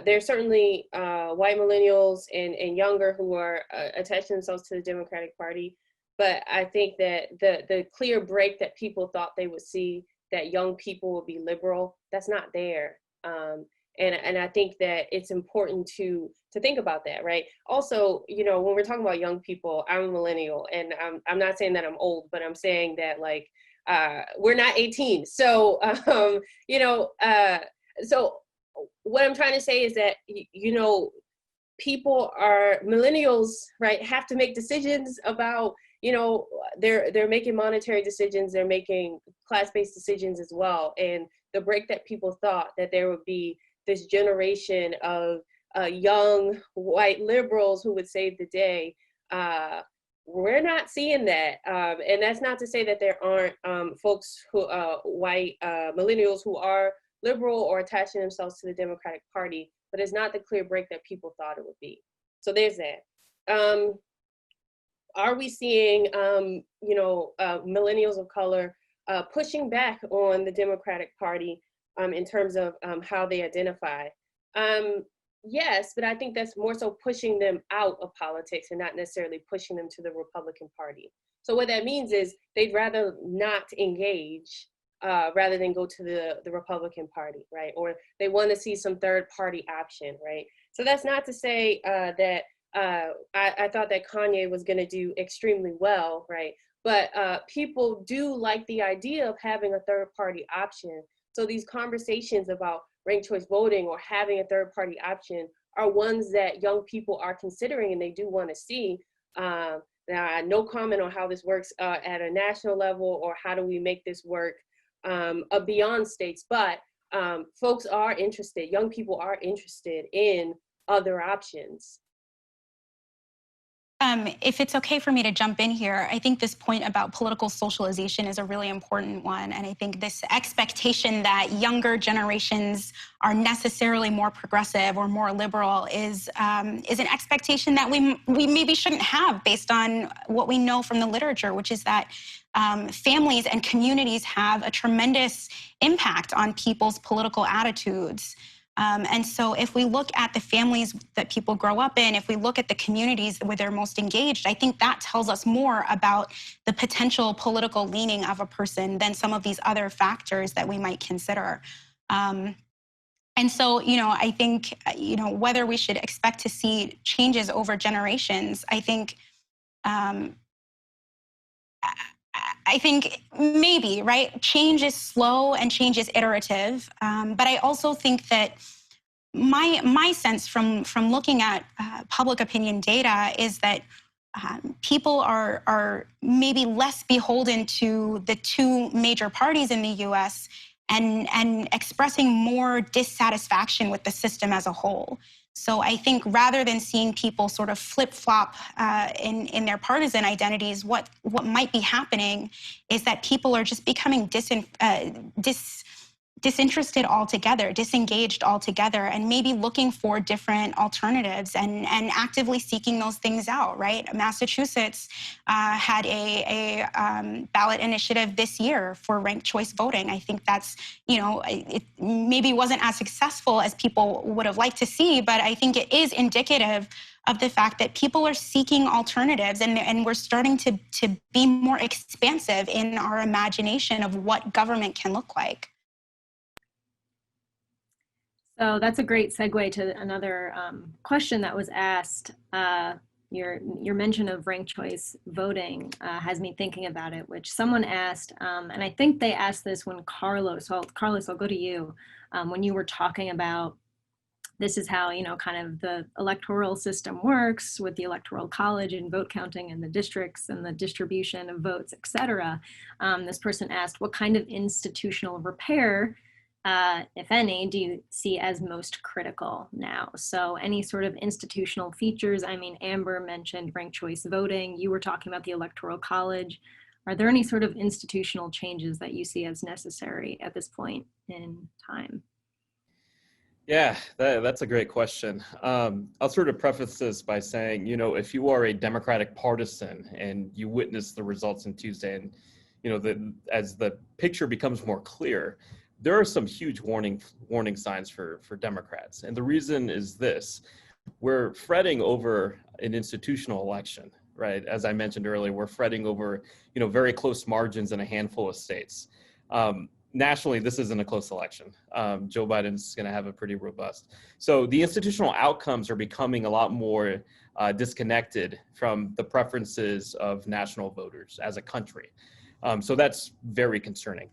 there's certainly white millennials and younger who are attaching themselves to the Democratic Party, but I think that the clear break that people thought they would see, that young people will be liberal, that's not there. And I think that it's important to think about that, right? Also, you know, when we're talking about young people, I'm a millennial, and I'm not saying that I'm old, but I'm saying that, like, we're not 18. So, you know, so what I'm trying to say is that, you know, millennials, right, have to make decisions about, you know, they're making monetary decisions, they're making class-based decisions as well. And the break that people thought that there would be this generation of young white liberals who would save the day, we're not seeing that. And that's not to say that there aren't folks who, white millennials who are liberal or attaching themselves to the Democratic Party, but it's not the clear break that people thought it would be. So there's that. Are we seeing, you know, millennials of color pushing back on the Democratic Party in terms of how they identify? Yes, but I think that's more so pushing them out of politics and not necessarily pushing them to the Republican Party. So what that means is they'd rather not engage rather than go to the Republican Party, right? Or they want to see some third party option, right? So that's not to say that I thought that Kanye was going to do extremely well, right? But people do like the idea of having a third party option. So these conversations about ranked choice voting or having a third party option are ones that young people are considering and they do want to see. Now, no comment on how this works at a national level or how do we make this work beyond states, but folks are interested, young people are interested in other options.
If it's okay for me to jump in here, I think this point about political socialization is a really important one. And I think this expectation that younger generations are necessarily more progressive or more liberal is an expectation that we maybe shouldn't have based on what we know from the literature, which is that families and communities have a tremendous impact on people's political attitudes. And so if we look at the families that people grow up in, if we look at the communities where they're most engaged, I think that tells us more about the potential political leaning of a person than some of these other factors that we might consider. And so, you know, I think, you know, whether we should expect to see changes over generations, I think maybe, right? Change is slow and change is iterative. But I also think that my sense from looking at public opinion data is that people are maybe less beholden to the two major parties in the US and expressing more dissatisfaction with the system as a whole. So I think rather than seeing people sort of flip-flop in their partisan identities, what might be happening is that people are just becoming disinterested altogether, disengaged altogether, and maybe looking for different alternatives and actively seeking those things out, right? Massachusetts had a ballot initiative this year for ranked choice voting. I think that's, it maybe wasn't as successful as people would have liked to see, but I think it is indicative of the fact that people are seeking alternatives, and we're starting to be more expansive in our imagination of what government can look like.
So that's a great segue to another question that was asked. Your mention of ranked choice voting has me thinking about it, which someone asked, and I think they asked this when Carlos, I'll go to you, when you were talking about this is how, kind of the electoral system works with the electoral college and vote counting and the districts and the distribution of votes, et cetera. This person asked, what kind of institutional repair, if any, do you see as most critical now? So any sort of institutional features, I mean, Amber mentioned ranked choice voting, you were talking about the electoral college. Are there any sort of institutional changes that you see as necessary at this point in time?
Yeah, that's a great question. I'll sort of preface this by saying, if you are a Democratic partisan and you witness the results on Tuesday, and as the picture becomes more clear, there are some huge warning signs for Democrats. And the reason is this: we're fretting over an institutional election, right? As I mentioned earlier, we're fretting over, very close margins in a handful of states. Nationally, this isn't a close election. Joe Biden's going to have a pretty robust. So the institutional outcomes are becoming a lot more disconnected from the preferences of national voters as a country. So that's very concerning.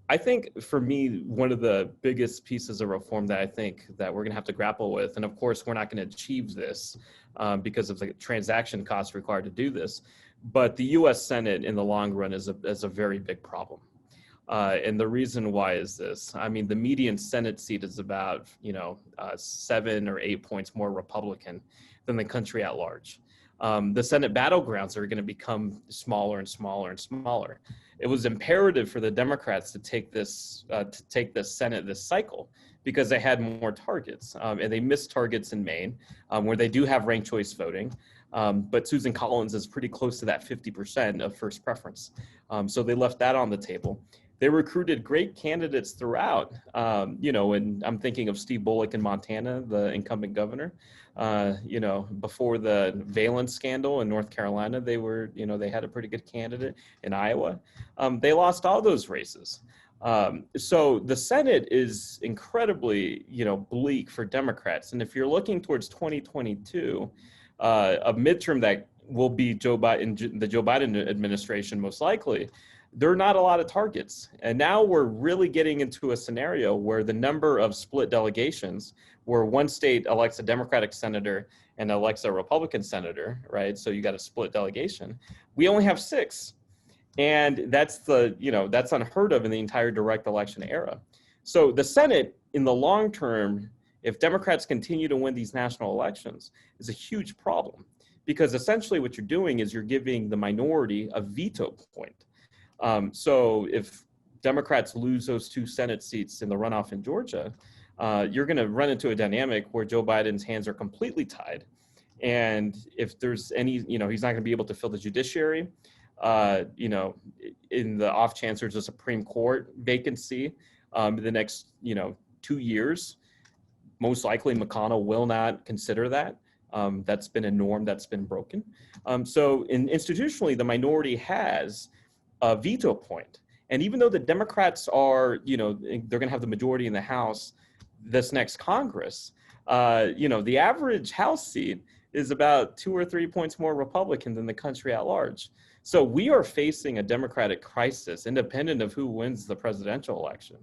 I think for me, one of the biggest pieces of reform that I think that we're going to have to grapple with, and of course, we're not going to achieve this because of the transaction costs required to do this, but the U.S. Senate in the long run is a very big problem. And the reason why is this: I mean, the median Senate seat is about, 7 or 8 points more Republican than the country at large. The Senate battlegrounds are going to become smaller and smaller and smaller. It was imperative for the Democrats to take this Senate this cycle because they had more targets, and they missed targets in Maine, where they do have ranked choice voting. But Susan Collins is pretty close to that 50% of first preference. So they left that on the table. They recruited great candidates throughout, and I'm thinking of Steve Bullock in Montana, the incumbent governor. Before the Valence scandal in North Carolina, they had a pretty good candidate in Iowa. They lost all those races. So the Senate is incredibly, bleak for Democrats. And if you're looking towards 2022, a midterm that will be the Joe Biden administration most likely, there are not a lot of targets. And now we're really getting into a scenario where the number of split delegations, where one state elects a Democratic senator and elects a Republican senator, right? So you got a split delegation. We only have 6. And that's unheard of in the entire direct election era. So the Senate, in the long term, if Democrats continue to win these national elections, is a huge problem, because essentially what you're doing is you're giving the minority a veto point. So if Democrats lose those 2 Senate seats in the runoff in Georgia, you're going to run into a dynamic where Joe Biden's hands are completely tied. And if there's any, he's not going to be able to fill the judiciary, in the off chance there's a Supreme Court vacancy in the next, 2 years. Most likely McConnell will not consider that. That's been a norm that's been broken. So institutionally, the minority has a veto point. And even though the Democrats are, they're going to have the majority in the House this next Congress, the average House seat is about 2 or 3 points more Republican than the country at large. So we are facing a Democratic crisis, independent of who wins the presidential election,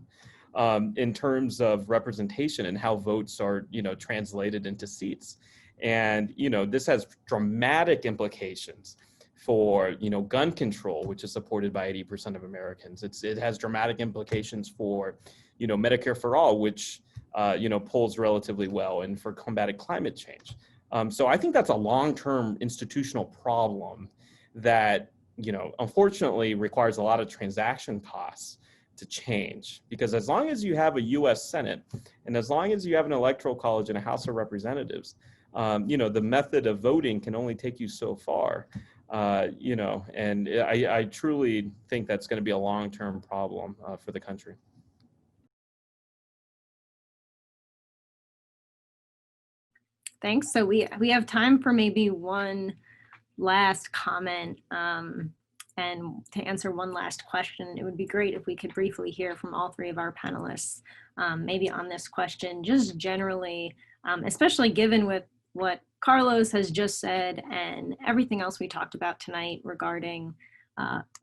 in terms of representation and how votes are, translated into seats. And, this has dramatic implications for, gun control, which is supported by 80% of Americans. It has dramatic implications for Medicare for all, which, polls relatively well, and for combating climate change. So I think that's a long-term institutional problem that, unfortunately requires a lot of transaction costs to change. Because as long as you have a US Senate, and as long as you have an electoral college and a House of Representatives, the method of voting can only take you so far, and I truly think that's going to be a long-term problem for the country.
Thanks. So we have time for maybe one last comment, and to answer one last question. It would be great if we could briefly hear from all three of our panelists, maybe on this question, just generally, especially given with what Carlos has just said and everything else we talked about tonight regarding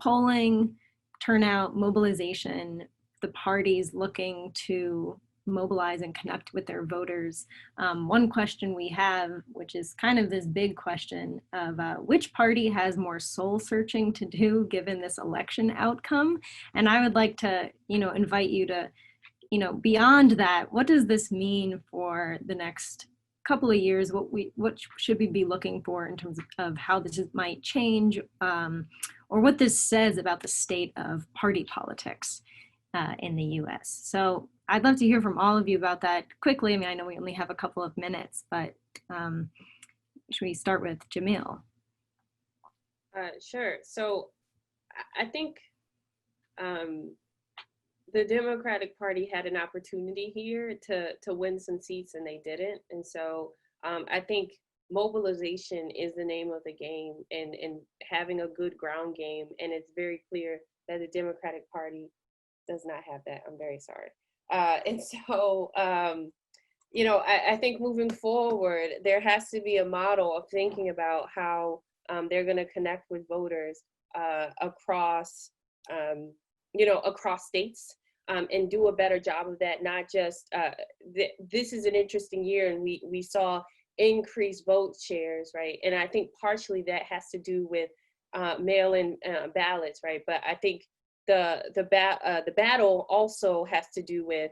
polling, turnout, mobilization, the parties looking to mobilize and connect with their voters. One question we have, which is kind of this big question of which party has more soul searching to do given this election outcome? And I would like to, invite you to, beyond that, what does this mean for the next couple of years? What should we be looking for in terms of how this might change, or what this says about the state of party politics in the US? So I'd love to hear from all of you about that quickly. I mean, I know we only have a couple of minutes, but should we start with Jamil?
Sure. So I think the Democratic Party had an opportunity here to win some seats, and they didn't. And so I think mobilization is the name of the game, and having a good ground game. And it's very clear that the Democratic Party does not have that. I'm very sorry. And so, I think moving forward, there has to be a model of thinking about how they're going to connect with voters across states, and do a better job of that. Not just, this is an interesting year, and we saw increased vote shares, right? And I think partially that has to do with mail-in ballots, right? But I think the battle also has to do with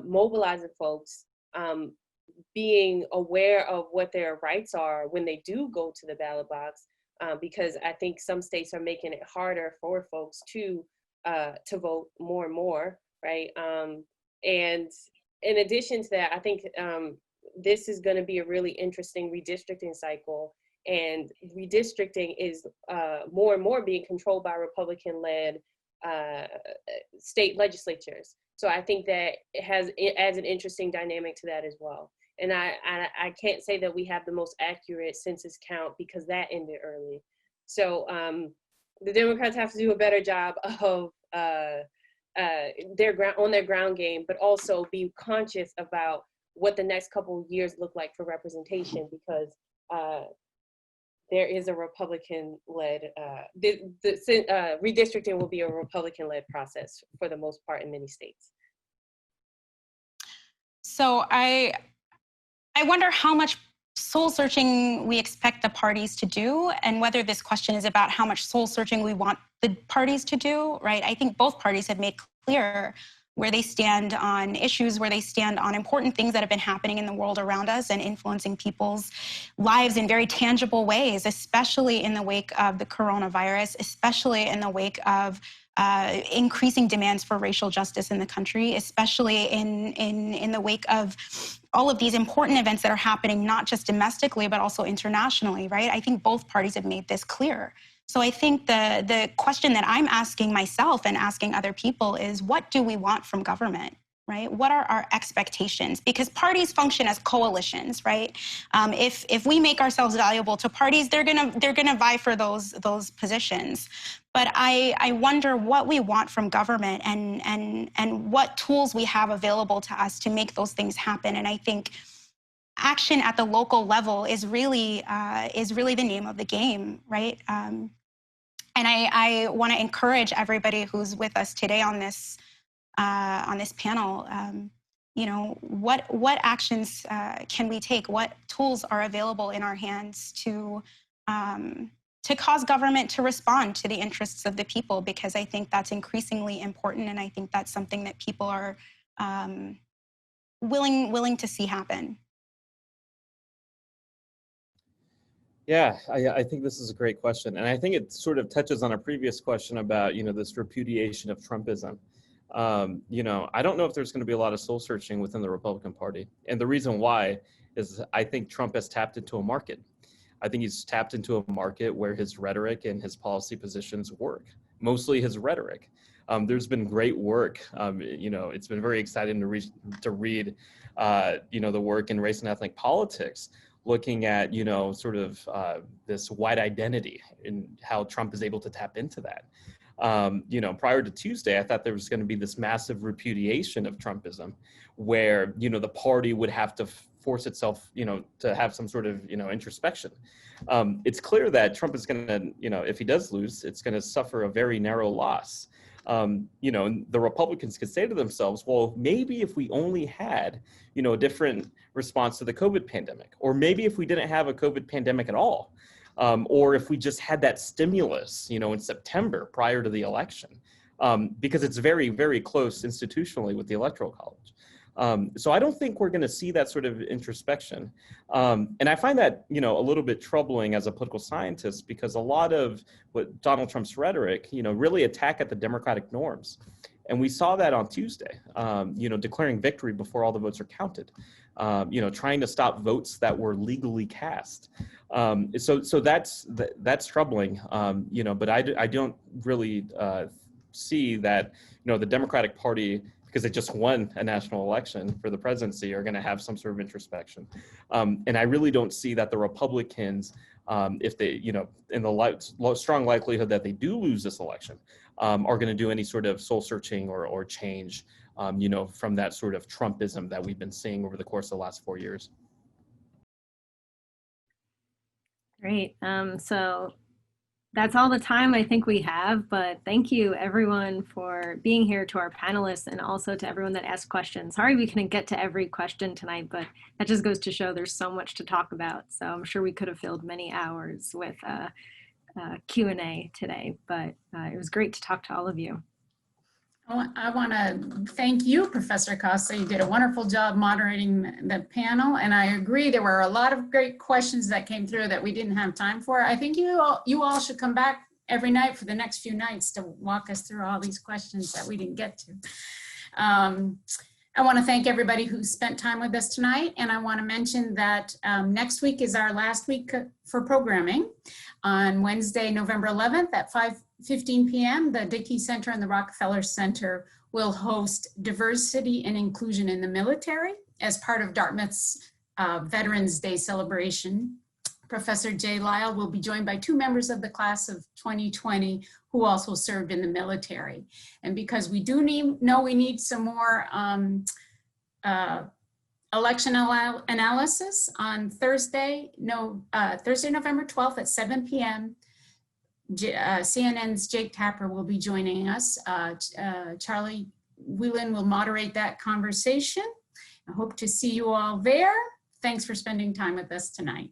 mobilizing folks, being aware of what their rights are when they do go to the ballot box, because I think some states are making it harder for folks to vote more and more, right? And in addition to that, I think this is going to be a really interesting redistricting cycle, and redistricting is more and more being controlled by Republican-led state legislatures. So I think that it adds an interesting dynamic to that as well. And I can't say that we have the most accurate census count because that ended early. So the Democrats have to do a better job of their ground game, but also be conscious about what the next couple of years look like for representation, because there is a Republican-led, redistricting will be a Republican-led process for the most part in many states.
So I wonder how much soul searching we expect the parties to do, and whether this question is about how much soul searching we want the parties to do, right? I think both parties have made clear where they stand on issues, where they stand on important things that have been happening in the world around us and influencing people's lives in very tangible ways, especially in the wake of the coronavirus, especially in the wake of increasing demands for racial justice in the country, especially in the wake of all of these important events that are happening, not just domestically, but also internationally, right? I think both parties have made this clear. So I think the question that I'm asking myself and asking other people is, what do we want from government, right? What are our expectations? Because parties function as coalitions, right? If we make ourselves valuable to parties, they're gonna vie for those positions. But I wonder what we want from government and what tools we have available to us to make those things happen. And I think action at the local level is really the name of the game, right? And I want to encourage everybody who's with us today on this panel. What actions can we take? What tools are available in our hands to cause government to respond to the interests of the people? Because I think that's increasingly important, and I think that's something that people are willing to see happen?
Yeah, I think this is a great question. And I think it sort of touches on a previous question about, this repudiation of Trumpism. I don't know if there's going to be a lot of soul searching within the Republican Party. And the reason why is I think Trump has tapped into a market. I think he's tapped into a market where his rhetoric and his policy positions work, mostly his rhetoric. There's been great work. It's been very exciting to read, the work in race and ethnic politics, looking at, this white identity and how Trump is able to tap into that. Prior to Tuesday, I thought there was going to be this massive repudiation of Trumpism where, the party would have to force itself, to have some sort of, introspection. It's clear that Trump is going to, if he does lose, it's going to suffer a very narrow loss. The Republicans could say to themselves, well, maybe if we only had, a different response to the COVID pandemic, or maybe if we didn't have a COVID pandemic at all, or if we just had that stimulus, in September prior to the election, because it's very, very close institutionally with the Electoral College. So I don't think we're going to see that sort of introspection. And I find that, a little bit troubling as a political scientist, because a lot of what Donald Trump's rhetoric, really attack at the democratic norms. And we saw that on Tuesday, declaring victory before all the votes are counted, trying to stop votes that were legally cast. So that's troubling, but I don't really see that, the Democratic Party, because they just won a national election for the presidency, are going to have some sort of introspection. And I really don't see that the Republicans, if they, in the strong likelihood that they do lose this election, are going to do any sort of soul searching or change, from that sort of Trumpism that we've been seeing over the course of the last 4 years.
Great. So that's all the time I think we have, but thank you everyone for being here, to our panelists, and also to everyone that asked questions. Sorry we couldn't get to every question tonight, but that just goes to show there's so much to talk about. So I'm sure we could have filled many hours with Q&A today, but it was great to talk to all of you.
I want to thank you, Professor Costa. You did a wonderful job moderating the panel, and I agree there were a lot of great questions that came through that we didn't have time for. I think you all should come back every night for the next few nights to walk us through all these questions that we didn't get to. I want to thank everybody who spent time with us tonight, and I want to mention that next week is our last week for programming. On Wednesday, November 11th at 5:15 p.m., the Dickey Center and the Rockefeller Center will host Diversity and Inclusion in the Military as part of Dartmouth's Veterans Day celebration. Professor Jay Lyle will be joined by 2 members of the class of 2020 who also served in the military. And because we do know we need some more election analysis on Thursday, November 12th at 7 p.m. CNN's Jake Tapper will be joining us. Charlie Whelan will moderate that conversation. I hope to see you all there. Thanks for spending time with us tonight.